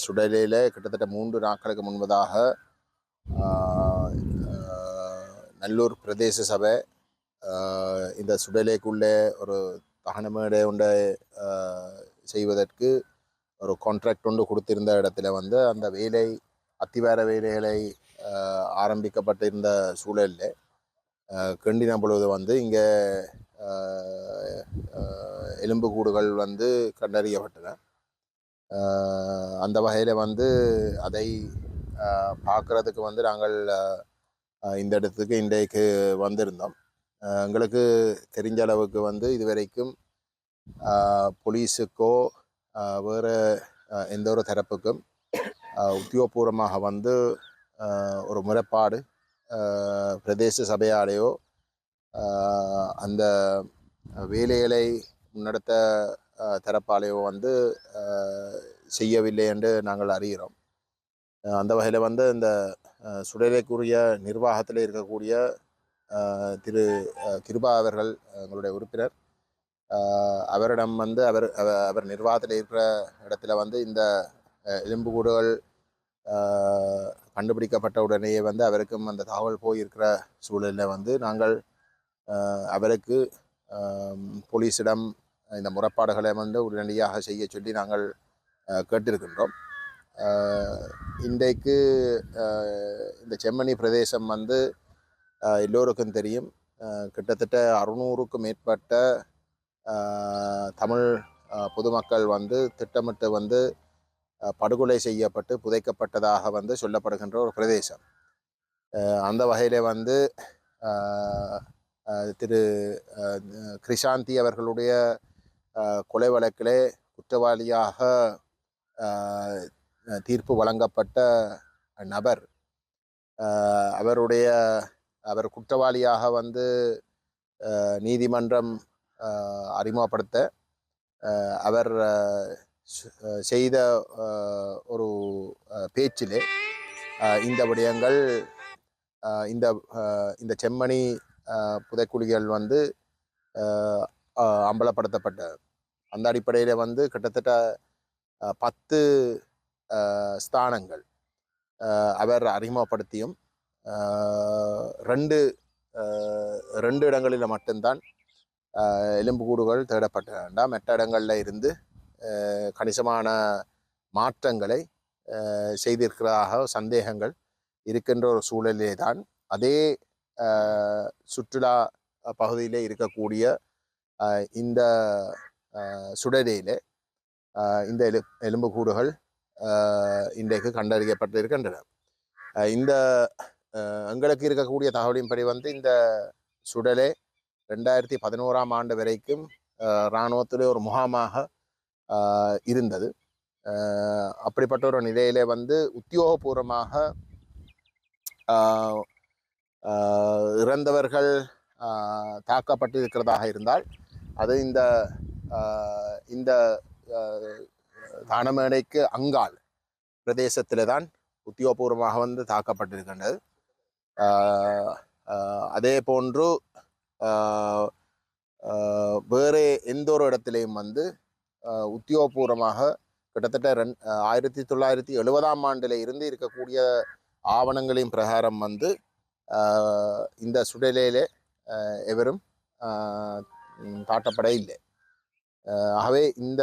சுடலையில் கிட்டத்தட்ட 3 நாட்களுக்கு முன்பதாக நல்லூர் பிரதேச சபை இந்த சுடலைக்குள்ளே ஒரு தகனமேடை ஒன்றை செய்வதற்கு ஒரு கான்ட்ராக்ட் ஒன்று கொடுத்திருந்த இடத்துல வந்து அந்த வேலை அத்திவார வேலைகளை ஆரம்பிக்கப்பட்டிருந்த சூழலில் கண்டின பொழுது வந்து இங்கே எலும்புக்கூடுகள் வந்து கண்டறியப்பட்டன. அந்த வகையில் வந்து அதை பார்க்குறதுக்கு வந்து நாங்கள் இந்த இடத்துக்கு இன்றைக்கு வந்திருந்தோம். எங்களுக்கு தெரிஞ்ச அளவுக்கு வந்து இதுவரைக்கும் போலீஸுக்கோ வேறு எந்த ஒரு தரப்புக்கும் உத்தியோகபூர்வமாக வந்து ஒரு முறைப்பாடு பிரதேச சபையாலேயோ அந்த வேலைகளை முன்னெடுத்த தரப்பாலேயோ வந்து செய்யவில்லை என்று நாங்கள் அறிகிறோம். அந்த வகையில் வந்து இந்த சுடலைக்குரிய நிர்வாகத்தில் இருக்கக்கூடிய திரு கிருபா அவர்கள் எங்களுடைய உறுப்பினர், அவரிடம் வந்து அவர் நிர்வாகத்தில் இருக்கிற இடத்துல வந்து இந்த எலும்புக்கூடுகள் கண்டுபிடிக்கப்பட்ட உடனேயே வந்து அவருக்கும் அந்த தகவல் போயிருக்கிற சூழலில் வந்து நாங்கள் அவருக்கு போலீஸிடம் இந்த முறைப்பாடுகளை வந்து உடனடியாக செய்ய சொல்லி நாங்கள் கேட்டிருக்கின்றோம். இன்றைக்கு இந்த செம்மணி பிரதேசம் வந்து எல்லோருக்கும் தெரியும். கிட்டத்தட்ட 600க்கும் மேற்பட்ட தமிழ் பொதுமக்கள் வந்து திட்டமிட்டு வந்து படுகொலை செய்யப்பட்டு புதைக்கப்பட்டதாக வந்து சொல்லப்படுகின்ற ஒரு பிரதேசம். அந்த வகையில் வந்து திரு கிருஷாந்தி அவர்களுடைய கொலை வழக்கிலே குற்றவாளியாக தீர்ப்பு வழங்கப்பட்ட நபர் அவர் குற்றவாளியாக வந்து நீதிமன்றம் அறிமுகப்படுத்த அவர் செய்த ஒரு பேச்சிலே இந்த விடயங்கள் இந்த செம்மணி புதைக்குழிகள் வந்து அம்பலப்படுத்தப்பட்ட அந்த அடிப்படையில் வந்து கிட்டத்தட்ட 10 ஸ்தானங்கள் அவர் அறிமுகப்படுத்தியும் ரெண்டு இடங்களில் மட்டும்தான் எலும்புக்கூடுகள் தேடப்பட்ட வேண்டாம். மற்ற இடங்களில் இருந்து கணிசமான மாற்றங்களை செய்திருக்கிறதாக சந்தேகங்கள் இருக்கின்ற ஒரு சூழலிலே தான் அதே சுற்றுலா பகுதியிலே இருக்கக்கூடிய இந்த சுடலையிலே இந்த எலும்புக்கூடுகள் இன்றைக்கு கண்டறியப்பட்டிருக்கின்றன. இந்த எங்களுக்கு இருக்கக்கூடிய தகவலின்படி வந்து இந்த சுடலை 2011ஆம் ஆண்டு வரைக்கும் இராணுவத்திலே ஒரு முகாமாக இருந்தது. அப்படிப்பட்ட ஒரு நிலையிலே வந்து உத்தியோகபூர்வமாக இறந்தவர்கள் தாக்கப்பட்டிருக்கிறதாக இருந்தால் அது இந்த தானமேடைக்கு அங்கால் பிரதேசத்தில் தான் உத்தியோகபூர்வமாக வந்து தாக்கப்பட்டிருக்கின்றது. அதே போன்று வேறு எந்த ஒரு இடத்திலையும் வந்து உத்தியோகபூர்வமாக கிட்டத்தட்ட 1970ஆம் ஆண்டில் இருந்து இருக்கக்கூடிய ஆவணங்களின் பிரகாரம் வந்து இந்த சுடலையிலே எவரும் தாட்டப்பட இல்லை. ஆகவே இந்த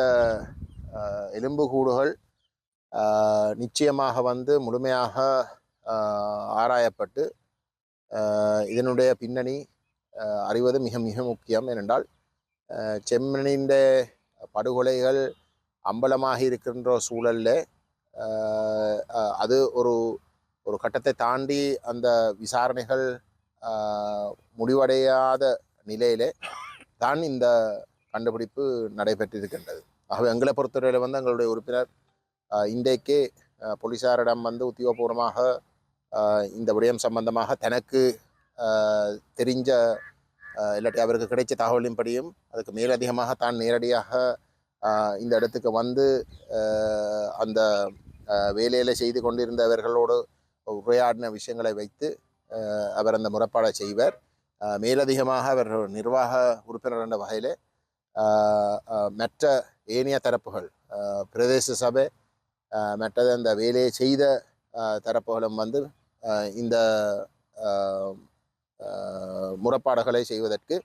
எலும்புக்கூடுகள் நிச்சயமாக வந்து முழுமையாக ஆராயப்பட்டு இதனுடைய பின்னணி அறிவது மிக மிக முக்கியம். ஏனென்றால் செம்மணியின் படுகொலைகள் அம்பலமாக இருக்கின்ற சூழலில் அது ஒரு கட்டத்தை தாண்டி அந்த விசாரணைகள் முடிவடையாத நிலையிலே தான் இந்த கண்டுபிடிப்பு நடைபெற்றிருக்கின்றது. ஆகவே எங்களை பொறுத்தவரையில் வந்து எங்களுடைய உறுப்பினர் இன்றைக்கே போலீஸாரிடம் வந்து உத்தியோகபூர்வமாக இந்த விடயம் சம்பந்தமாக தனக்கு தெரிஞ்ச இல்லாட்டி அவருக்கு கிடைச்ச தகவலின்படியும் அதுக்கு மேலதிகமாக தான் நேரடியாக இந்த இடத்துக்கு வந்து அந்த வேலையில் செய்து கொண்டிருந்தவர்களோடு உரையாடின விஷயங்களை வைத்து அவர் அந்த முறைப்பாடை செய்வார். மேலதிகமாக அவர் நிர்வாக உறுப்பினர் என்ற வகையில் மற்ற ஏனைய தரப்புகள் பிரதேச சபை மற்றது அந்த வேலையை செய்த தரப்புகளும் வந்து இந்த முறைப்பாடுகளை செய்வதற்கு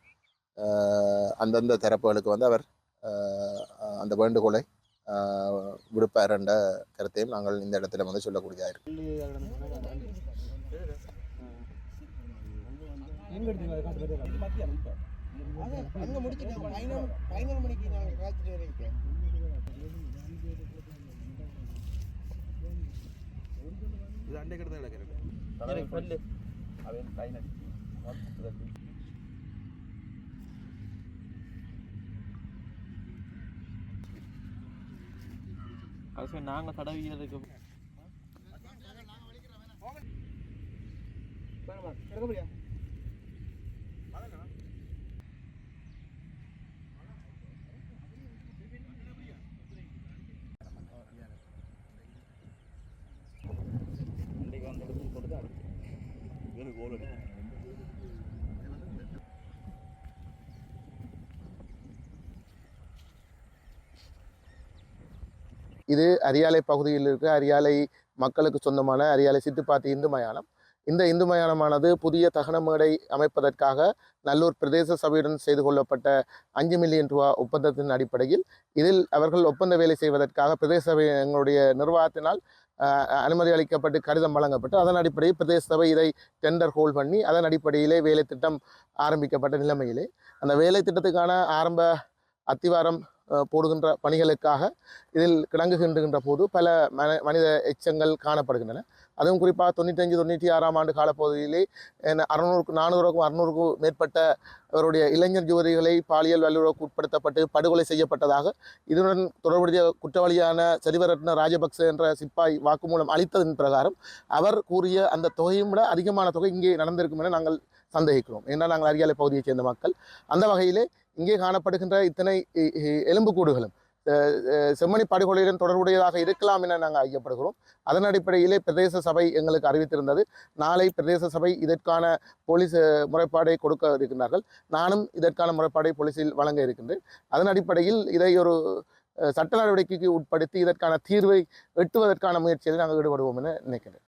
அந்தந்த தரப்புகளுக்கு வந்து அவர் அந்த வேண்டுகோளை விடுப்பார் என்ற கருத்தையும் நாங்கள் இந்த இடத்துல வந்து சொல்லக்கூடியதாக இருக்கு. நாங்க தடவியதுக்கு இது அரியாலை பகுதியில் இருக்க அரியாலை மக்களுக்கு சொந்தமான அரியாலை சித்துப்பாத்தி இந்து மயானம். இந்த இந்து மயானமானது புதிய தகன மேடை அமைப்பதற்காக நல்லூர் பிரதேச சபையுடன் செய்து கொள்ளப்பட்ட 5 மில்லியன் ரூபா ஒப்பந்தத்தின் அடிப்படையில் இதில் அவர்கள் ஒப்பந்த வேலை செய்வதற்காக பிரதேச சபை எங்களுடைய நிர்வாகத்தினால் அனுமதி அளிக்கப்பட்டு கடிதம் வழங்கப்பட்டு அதன் அடிப்படையில் பிரதேச சபை இதை டெண்டர் ஹோல்ட் பண்ணி அதன் அடிப்படையிலே வேலை திட்டம் ஆரம்பிக்கப்பட்ட நிலைமையிலே அந்த வேலை திட்டத்துக்கான ஆரம்ப அத்திவாரம் போடுகின்ற பணிகளுக்காக இதில் கிடங்குகின்ற போது பல மனித எச்சங்கள் காணப்படுகின்றன. அதுவும் குறிப்பாக 95-96 ஆண்டு காலப்பகுதியிலே 400க்கும் 600க்கும் மேற்பட்ட அவருடைய இளைஞர் யுவதிகளை பாலியல் வல்லுறவுக்கு உட்படுத்தப்பட்டு படுகொலை செய்யப்பட்டதாக இதுடன் தொடர்புடைய குற்றவாளியான சரிவரட்ன ராஜபக்ச என்ற சிப்பாய் வாக்குமூலம் அளித்ததன் பிரகாரம் அவர் கூறிய அந்த தொகையும் விட அதிகமான தொகை இங்கே நடந்திருக்கும் என நாங்கள் சந்தேகிக்கிறோம். ஏன்னா நாங்கள் அரியாலை பகுதியைச் சேர்ந்த மக்கள். அந்த வகையிலே இங்கே காணப்படுகின்ற இத்தனை எலும்புக்கூடுகளும் செம்மணி படுகொலையுடன் தொடர்புடையதாக இருக்கலாம் என நாங்கள் ஐயப்படுகிறோம். அதன் அடிப்படையிலே பிரதேச சபை எங்களுக்கு அறிவித்திருந்தது. நாளை பிரதேச சபை இதற்கான போலீஸ் முறைப்பாடை கொடுக்க இருக்கின்றார்கள். நானும் இதற்கான முறைப்பாடை போலீஸில் வழங்க இருக்கின்றேன். அதன் அடிப்படையில் இதை ஒரு சட்ட நடவடிக்கைக்கு உட்படுத்தி இதற்கான தீர்வை எட்டுவதற்கான முயற்சியில் நாங்கள் ஈடுபடுவோம் என நினைக்கிறேன்.